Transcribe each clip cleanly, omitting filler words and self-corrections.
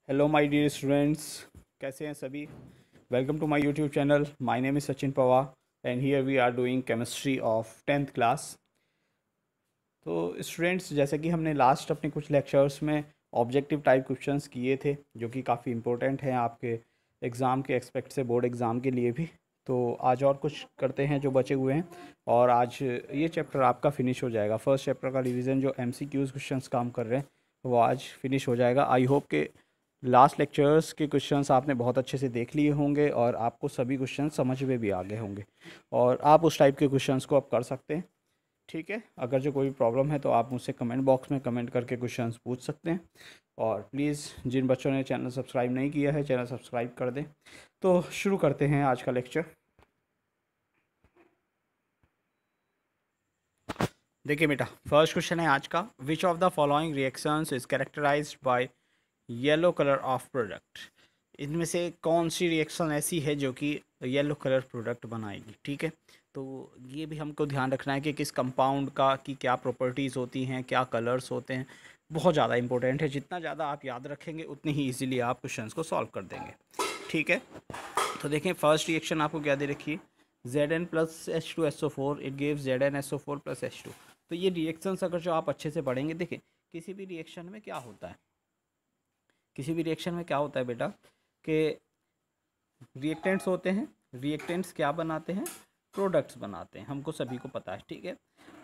Hello my dear students, कैसे हैं सभी। Welcome to my YouTube channel. My name is Sachin Pawar and here we are doing chemistry of 10th class. तो students, जैसे कि हमने last अपने कुछ लेक्चर्स में ऑब्जेक्टिव टाइप क्वेश्चंस किए थे जो कि काफ़ी इंपॉर्टेंट हैं आपके एग्ज़ाम के एक्सपेक्ट से, बोर्ड एग्ज़ाम के लिए भी। तो आज और कुछ करते हैं जो बचे हुए हैं, और आज ये चैप्टर आपका फिनिश हो जाएगा। फर्स्ट चैप्टर का रिवीजन जो MCQs क्वेश्चंस काम कर रहे हैं वो आज फिनिश हो जाएगा। आई होप के लास्ट लेक्चर्स के क्वेश्चंस आपने बहुत अच्छे से देख लिए होंगे और आपको सभी क्वेश्चन समझ में भी आ गए होंगे, और आप उस टाइप के क्वेश्चंस को अब कर सकते हैं। ठीक है, अगर जो कोई प्रॉब्लम है तो आप मुझसे कमेंट बॉक्स में कमेंट करके क्वेश्चंस पूछ सकते हैं। और प्लीज़ जिन बच्चों ने चैनल सब्सक्राइब नहीं किया है, चैनल सब्सक्राइब कर दें। तो शुरू करते हैं आज का लेक्चर। देखिए बेटा, फर्स्ट क्वेश्चन है आज का, which of the following reactions is characterised by yellow colour of product. इनमें से कौन सी रिएक्शन ऐसी है जो कि येलो कलर प्रोडक्ट बनाएगी। ठीक है, तो ये भी हमको ध्यान रखना है कि किस कंपाउंड का की क्या प्रॉपर्टीज़ होती हैं, क्या कलर्स होते हैं। बहुत ज़्यादा इंपॉर्टेंट है, जितना ज़्यादा आप याद रखेंगे उतनी ही इजीली आप क्वेश्चंस को सॉल्व कर देंगे। ठीक है, तो देखें फर्स्ट रिएक्शन आपको क्या दे रखी है, Zn plus H2SO4 it gives ZnSO4 plus H2। तो ये रिएक्शंस अगर जो आप अच्छे से पढ़ेंगे, देखें किसी भी रिएक्शन में क्या होता है, किसी भी रिएक्शन में क्या होता है बेटा कि रिएक्टेंट्स होते हैं। रिएक्टेंट्स क्या बनाते हैं, प्रोडक्ट्स बनाते हैं, हमको सभी को पता है। ठीक है,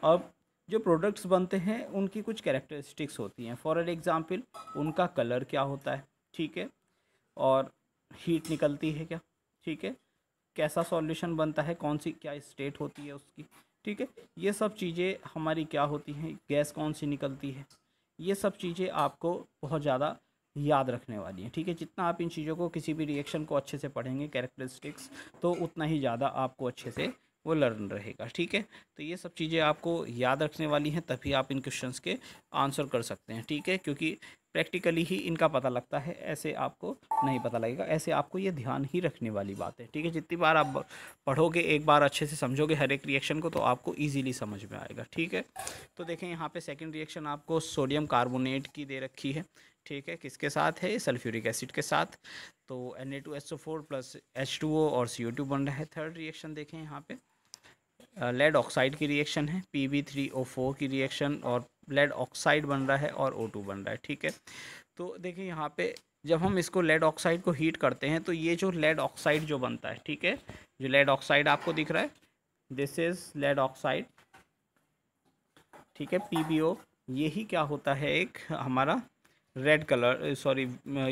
अब जो प्रोडक्ट्स बनते हैं उनकी कुछ कैरेक्टरिस्टिक्स होती हैं। फॉर एग्जांपल उनका कलर क्या होता है, ठीक है, और हीट निकलती है क्या, ठीक है, कैसा सॉल्यूशन बनता है, कौन सी क्या स्टेट होती है उसकी। ठीक है, ये सब चीज़ें हमारी क्या होती हैं, गैस कौन सी निकलती है, ये सब चीज़ें आपको बहुत ज़्यादा याद रखने वाली हैं। ठीक है, जितना आप इन चीज़ों को, किसी भी रिएक्शन को अच्छे से पढ़ेंगे, कैरेक्टरिस्टिक्स, तो उतना ही ज़्यादा आपको अच्छे से वो लर्न रहेगा। ठीक है, तो ये सब चीज़ें आपको याद रखने वाली हैं, तभी आप इन क्वेश्चंस के आंसर कर सकते हैं। ठीक है, क्योंकि प्रैक्टिकली ही इनका पता लगता है, ऐसे आपको नहीं पता लगेगा, ऐसे आपको ये ध्यान ही रखने वाली बात है। ठीक है, जितनी बार आप पढ़ोगे, एक बार अच्छे से समझोगे हर एक रिएक्शन को, तो आपको ईजिली समझ में आएगा। ठीक है, तो देखें यहाँ पे सेकंड रिएक्शन आपको सोडियम कार्बोनेट की दे रखी है। ठीक है, किसके साथ है, सल्फ्यूरिक एसिड के साथ। तो Na2SO4 प्लस H2O और CO2 बन रहा है। थर्ड रिएक्शन देखें यहाँ पे लेड ऑक्साइड की रिएक्शन है, Pb3O4 की रिएक्शन, और लेड ऑक्साइड बन रहा है और O2 बन रहा है। ठीक है, तो देखिए यहाँ पे जब हम इसको लेड ऑक्साइड को हीट करते हैं तो ये जो लेड ऑक्साइड जो बनता है, ठीक है, जो लेड ऑक्साइड आपको दिख रहा है, दिस इज लेड ऑक्साइड। ठीक है, PbO, यही क्या होता है, एक हमारा red colour, sorry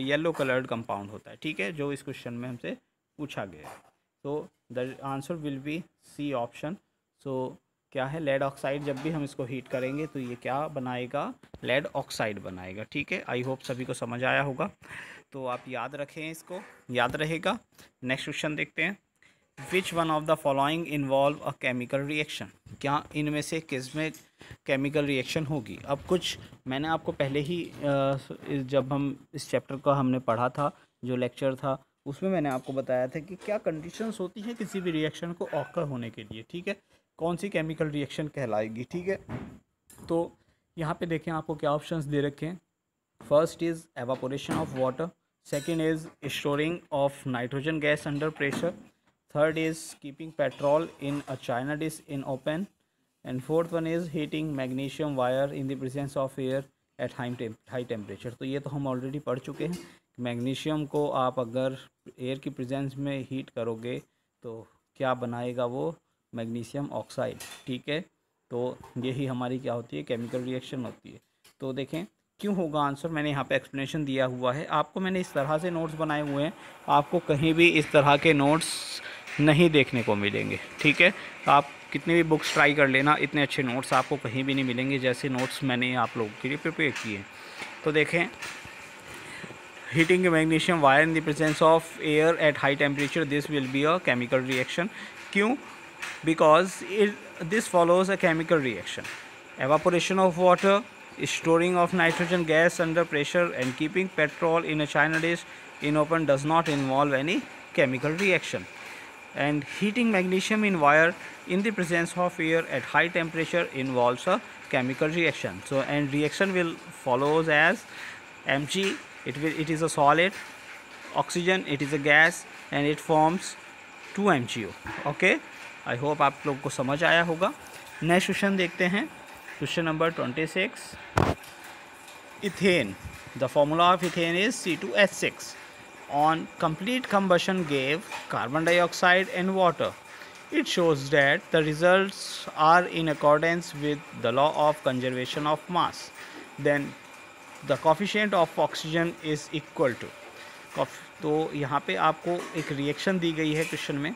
yellow coloured compound होता है। ठीक है, जो इस क्वेश्चन में हमसे पूछा गया है। तो the answer will be C option. So क्या है, लेड ऑक्साइड, जब भी हम इसको हीट करेंगे तो ये क्या बनाएगा, लेड ऑक्साइड बनाएगा। ठीक है, आई होप सभी को समझ आया होगा, तो आप याद रखें, इसको याद रहेगा। नेक्स्ट क्वेश्चन देखते हैं, which one of the following involve a chemical reaction. क्या इनमें से किस में केमिकल रिएक्शन होगी। अब कुछ मैंने आपको पहले ही जब हम इस चैप्टर का हमने पढ़ा था, जो लेक्चर था, उसमें मैंने आपको बताया था कि क्या कंडीशंस होती हैं किसी भी रिएक्शन को ऑकर होने के लिए। ठीक है, कौन सी केमिकल रिएक्शन कहलाएगी। ठीक है, तो यहाँ पे देखें आपको क्या ऑप्शंस दे रखे हैं। First is evaporation of water, second is storing of nitrogen gas under pressure, third is keeping petrol in a china dish in open, and fourth one is heating magnesium wire in the presence of air at high temperature। तो ये तो हम already पढ़ चुके हैं, magnesium को आप अगर एयर की प्रेजेंस में हीट करोगे तो क्या बनाएगा वो, मैग्नीशियम ऑक्साइड। ठीक है, तो यही हमारी क्या होती है, केमिकल रिएक्शन होती है। तो देखें क्यों होगा आंसर, मैंने यहाँ पे एक्सप्लेनेशन दिया हुआ है आपको, मैंने इस तरह से नोट्स बनाए हुए हैं, आपको कहीं भी इस तरह के नोट्स नहीं देखने को मिलेंगे। ठीक है, आप कितनी भी बुक्स ट्राई कर लेना, इतने अच्छे नोट्स आपको कहीं भी नहीं मिलेंगे जैसे नोट्स मैंने आप लोगों के लिए प्रिपेयर किए हैं। तो देखें, heating magnesium wire in the presence of air at high temperature, this will be a chemical reaction. क्यों, because this follows a chemical reaction. Evaporation of water, storing of nitrogen gas under pressure, and keeping petrol in a china dish in open does not involve any chemical reaction. And heating magnesium in wire in the presence of air at high temperature involves a chemical reaction. So and reaction will follows as Mg It is a solid, oxygen it is a gas and it forms 2 MgO. Okay, I hope आप लोग को समझ आया होगा. Next question देखते हैं, question number 26. Ethane. The formula of ethane is C2H6. On complete combustion gave carbon dioxide and water. It shows that the results are in accordance with the law of conservation of mass. Then the coefficient of oxygen is equal to. तो यहाँ पे आपको एक reaction दी गई है question में.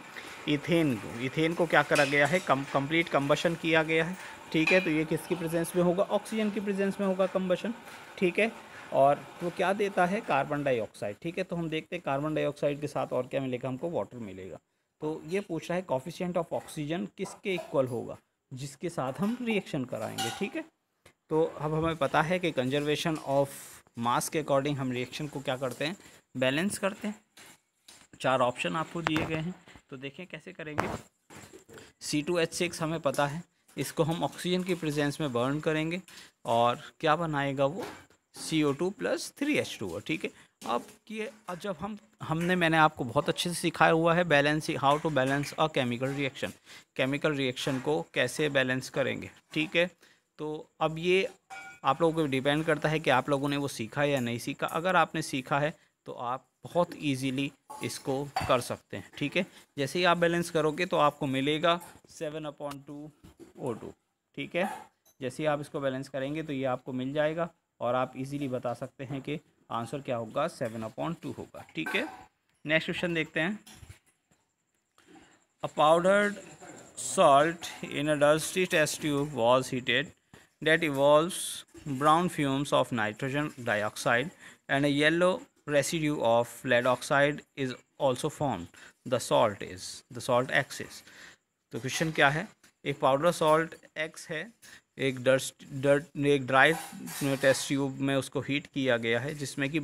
Ethane को क्या करा गया है, कंप्लीट कंबशन किया गया है. ठीक है, तो ये किसकी प्रेजेंस में होगा, ऑक्सीजन की प्रेजेंस में होगा कंबशन. ठीक है, और वो क्या देता है, कार्बन डाइऑक्साइड. ठीक है, तो हम देखते हैं कार्बन डाइऑक्साइड के साथ और क्या मिलेगा, हमको वाटर मिलेगा. तो ये पूछ रहा है कॉफिशिएंट ऑफ ऑक्सीजन किसके इक्वल होगा, जिसके साथ हम रिएक्शन कराएंगे. ठीक है, तो अब हमें पता है कि कंजर्वेशन ऑफ मास के अकॉर्डिंग हम रिएक्शन को क्या करते हैं, बैलेंस करते हैं. 4 ऑप्शन आपको दिए गए हैं, तो देखें कैसे करेंगे. C2H6 हमें पता है, इसको हम ऑक्सीजन की प्रेजेंस में बर्न करेंगे और क्या बनाएगा वो, CO2 + 3H2O. ठीक है, अब ये जब मैंने आपको बहुत अच्छे से सिखाया हुआ है balance, how to balance a chemical reaction, chemical reaction को कैसे बैलेंस करेंगे. ठीक है, तो अब ये आप लोगों को डिपेंड करता है कि आप लोगों ने वो सीखा या नहीं सीखा. अगर आपने सीखा है तो आप बहुत इजीली इसको कर सकते हैं. ठीक है, जैसे ही आप बैलेंस करोगे तो आपको मिलेगा 7/2 O2. ठीक है, जैसे ही आप इसको बैलेंस करेंगे तो ये आपको मिल जाएगा और आप इजीली बता सकते हैं कि आंसर क्या होगा, 7/2 होगा. ठीक है, नेक्स्ट क्वेश्चन देखते हैं. अ powdered salt in a dusty test tube was heated that evolves brown fumes of nitrogen dioxide and a yellow residue of lead oxide is also formed. The salt X is. तो question क्या है, एक powder salt X है, एक एक dry test tube में उसको heat किया गया है जिसमें कि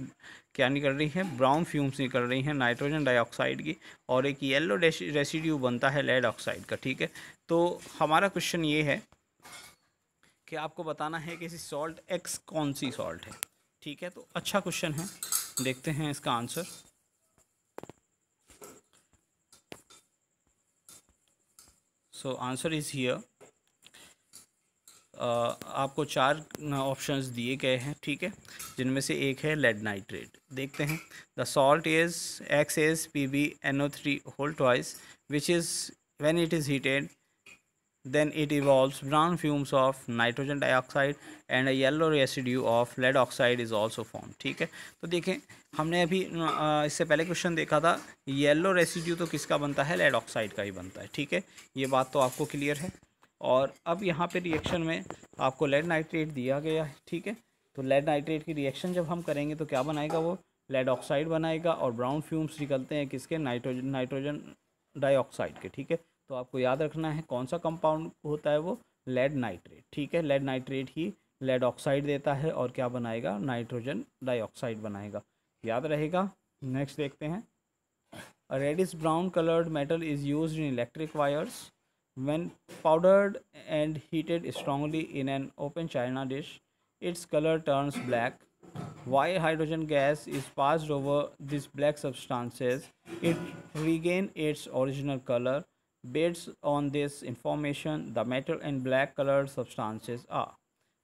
क्या निकल रही है, ब्राउन फ्यूम्स निकल रही हैं नाइट्रोजन डाइऑक्साइड की, और एक येलो रेसिड्यू बनता है लेड ऑक्साइड का. ठीक है, तो हमारा क्वेश्चन ये है कि आपको बताना है कि इस सॉल्ट X कौन सी सॉल्ट है. ठीक है, तो अच्छा क्वेश्चन है, देखते हैं इसका answer. So answer is here. आपको 4 ऑप्शंस दिए गए हैं. ठीक है, जिनमें से एक है लेड नाइट्रेट. देखते हैं. The salt is X is PbNO3 whole twice which is when it is heated then it evolves brown fumes of nitrogen dioxide and a yellow residue of lead oxide is also formed. ठीक है, तो देखें हमने अभी इससे पहले question देखा था, येलो रेसिड्यू तो किसका बनता है, लेड ऑक्साइड का ही बनता है. ठीक है, ये बात तो आपको क्लियर है. और अब यहाँ पे रिएक्शन में आपको लेड नाइट्रेट दिया गया है. ठीक है, तो लेड नाइट्रेट की रिएक्शन जब हम करेंगे तो क्या बनाएगा, वो लेड ऑक्साइड बनाएगा और ब्राउन फ्यूम्स निकलते हैं किसके, नाइट्रोजन डाइऑक्साइड के. ठीक है, तो आपको याद रखना है कौन सा कंपाउंड होता है वो, लेड नाइट्रेट. ठीक है, लेड नाइट्रेट ही लेड ऑक्साइड देता है और क्या बनाएगा, नाइट्रोजन डाइऑक्साइड बनाएगा. याद रहेगा. नेक्स्ट देखते हैं. A reddish brown coloured metal is used in electric wires. When powdered and heated strongly in an open china dish, its color turns black. While hydrogen gas is passed over these black substances, it regains its original color. Based on this information, the metal and black colored substances are.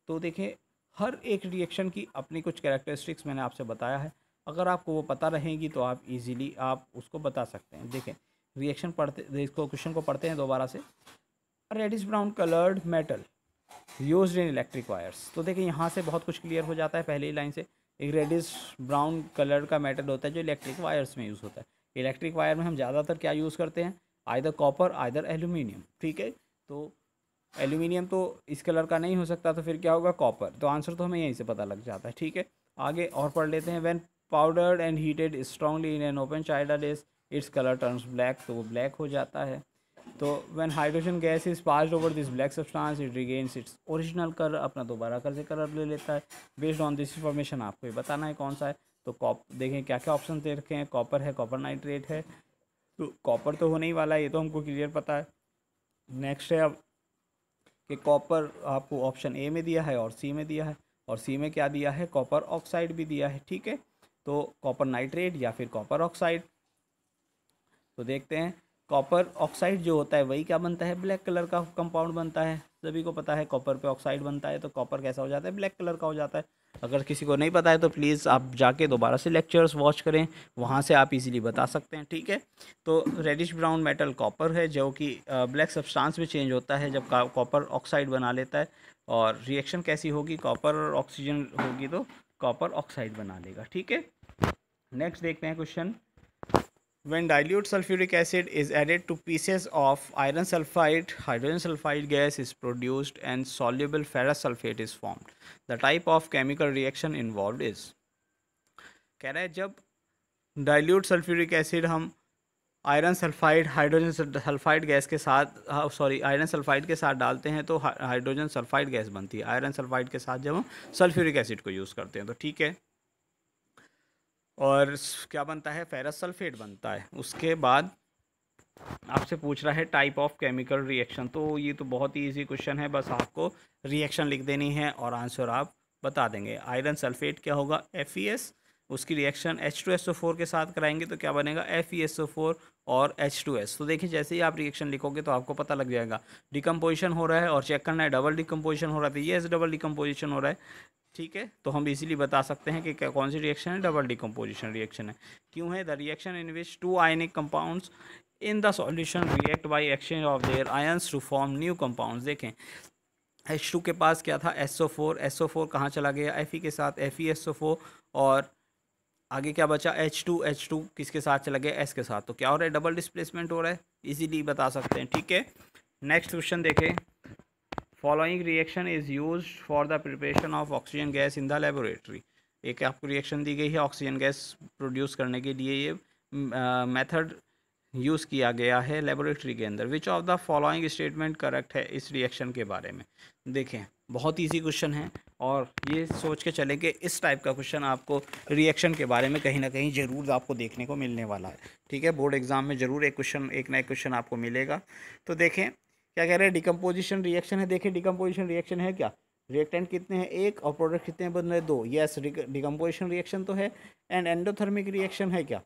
तो देखिए, हर एक reaction की अपनी कुछ characteristics मैंने आपसे बताया है. अगर आपको वो पता रहेगी तो आप इजीली आप उसको बता सकते हैं. देखें, रिएक्शन पढ़ते, इसको क्वेश्चन को पढ़ते हैं दोबारा से. Reddish brown coloured metal used in electric wires. तो देखिए यहाँ से बहुत कुछ क्लियर हो जाता है पहले ही लाइन से. एक रेडिश ब्राउन कलर का मेटल होता है जो इलेक्ट्रिक वायर्स में यूज़ होता है. इलेक्ट्रिक वायर में हम ज़्यादातर क्या यूज़ करते हैं, आइदर कॉपर आइदर एल्यूमिनियम. ठीक है, तो एल्यूमिनियम तो इस कलर का नहीं हो सकता, तो फिर क्या होगा, कॉपर. तो आंसर तो हमें यहीं से पता लग जाता है. ठीक है, आगे और पढ़ लेते हैं. When powdered and heated strongly in an open China dish its colour turns black. तो वो ब्लैक हो जाता है. तो when hydrogen gas is passed over this black substance it regains its original colour. अपना दोबारा कलर ले लेता है. बेस्ड ऑन दिस इंफॉर्मेशन आपको ये बताना है कौन सा है. तो देखें क्या क्या ऑप्शन दे रखे हैं. कॉपर है, कॉपर नाइट्रेट है, तो कॉपर तो होने ही वाला है, ये तो हमको क्लियर पता है. नेक्स्ट है अब कि कॉपर आपको ऑप्शन ए में दिया है और सी में दिया है, और सी में क्या दिया है, कॉपर ऑक्साइड भी दिया है. ठीक है, तो कॉपर नाइट्रेट या फिर कॉपर ऑक्साइड। तो देखते हैं, कॉपर ऑक्साइड जो होता है वही क्या बनता है, ब्लैक कलर का कंपाउंड बनता है। सभी को पता है कॉपर पे ऑक्साइड बनता है तो कॉपर कैसा हो जाता है, ब्लैक कलर का हो जाता है। अगर किसी को नहीं पता है तो प्लीज़ आप जाके दोबारा से लेक्चर्स वॉच करें, वहाँ से आप इजीली बता सकते हैं, ठीक है। तो रेडिश ब्राउन मेटल कॉपर है जो कि ब्लैक सब्सटेंस में चेंज होता है जब कॉपर ऑक्साइड बना लेता है। और रिएक्शन कैसी होगी, कॉपर और ऑक्सीजन होगी तो कॉपर ऑक्साइड बना लेगा, ठीक है। नेक्स्ट देखते हैं question. When dilute sulfuric acid is added to pieces of iron sulfide, hydrogen sulfide gas is produced and soluble ferrous sulfate is formed. The type of chemical reaction involved is, कह रहा है जब dilute sulphuric acid हम iron sulphide hydrogen sulphide gas के साथ iron sulphide के साथ डालते हैं तो हाइड्रोजन सल्फाइड गैस बनती है। आयरन सल्फाइड के साथ जब हम सल्फ्यूरिक एसिड को यूज़ करते हैं तो ठीक है। और क्या बनता है, फेरस सल्फेट बनता है। उसके बाद आपसे पूछ रहा है टाइप ऑफ केमिकल रिएक्शन, तो ये तो बहुत ही इजी क्वेश्चन है, बस आपको रिएक्शन लिख देनी है और आंसर आप बता देंगे। आयरन सल्फेट क्या होगा, FeS, उसकी रिएक्शन H2SO4 के साथ कराएंगे तो क्या बनेगा, FeSO4 और H2S। तो देखिए जैसे ही आप रिएक्शन लिखोगे तो आपको पता लग जाएगा डिकम्पोजिशन हो रहा है और चेक करना है डबल डिकम्पोजिशन हो रहा है, तो ये डबल डिकम्पोजिशन हो रहा है, ठीक है। तो हम इजीली बता सकते हैं कि कौन सी रिएक्शन है, डबल डिकम्पोजिशन रिएक्शन है। क्यों है, the reaction in which two ionic compounds in the solution react by exchange of their ions to form new compounds. देखें H2 के पास क्या था, SO4 कहाँ चला गया, Fe के साथ FeSO4, और आगे क्या बचा, H2 किसके साथ चला गया, S के साथ। तो क्या हो रहा है, डबल डिस्प्लेसमेंट हो रहा है, इजीली बता सकते हैं, ठीक है। नेक्स्ट क्वेश्चन देखें, following reaction is use for the preparation of oxygen gas in the laboratory. एक आपको रिएक्शन दी गई है ऑक्सीजन गैस प्रोड्यूस करने के लिए, ये मेथड यूज़ किया गया है लेबोरेटरी के अंदर। विच of the following statement correct है इस रिएक्शन के बारे में। देखें बहुत इजी क्वेश्चन है और ये सोच के चले कि इस टाइप का क्वेश्चन आपको रिएक्शन के बारे में कहीं ना कहीं ज़रूर आपको देखने को मिलने वाला है, ठीक है। बोर्ड एग्जाम में ज़रूर एक ना एक क्वेश्चन आपको मिलेगा। तो देखें क्या कह रहे हैं, डिकम्पोजिशन रिएक्शन है। देखिए डिकम्पोजिशन रिएक्शन है क्या, रिएक्टेंट कितने हैं, एक, और प्रोडक्ट कितने बन रहे हैं, दो। यस, डिकम्पोजिशन रिएक्शन तो है। एंड एंडोथर्मिक रिएक्शन है क्या,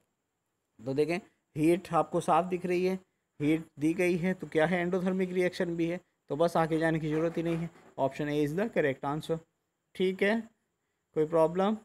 तो देखें हीट आपको साफ दिख रही है, हीट दी गई है, तो क्या है, एंडोथर्मिक रिएक्शन भी है। तो बस आगे जाने की ज़रूरत ही नहीं है, option A is the correct answer, ठीक है। कोई प्रॉब्लम।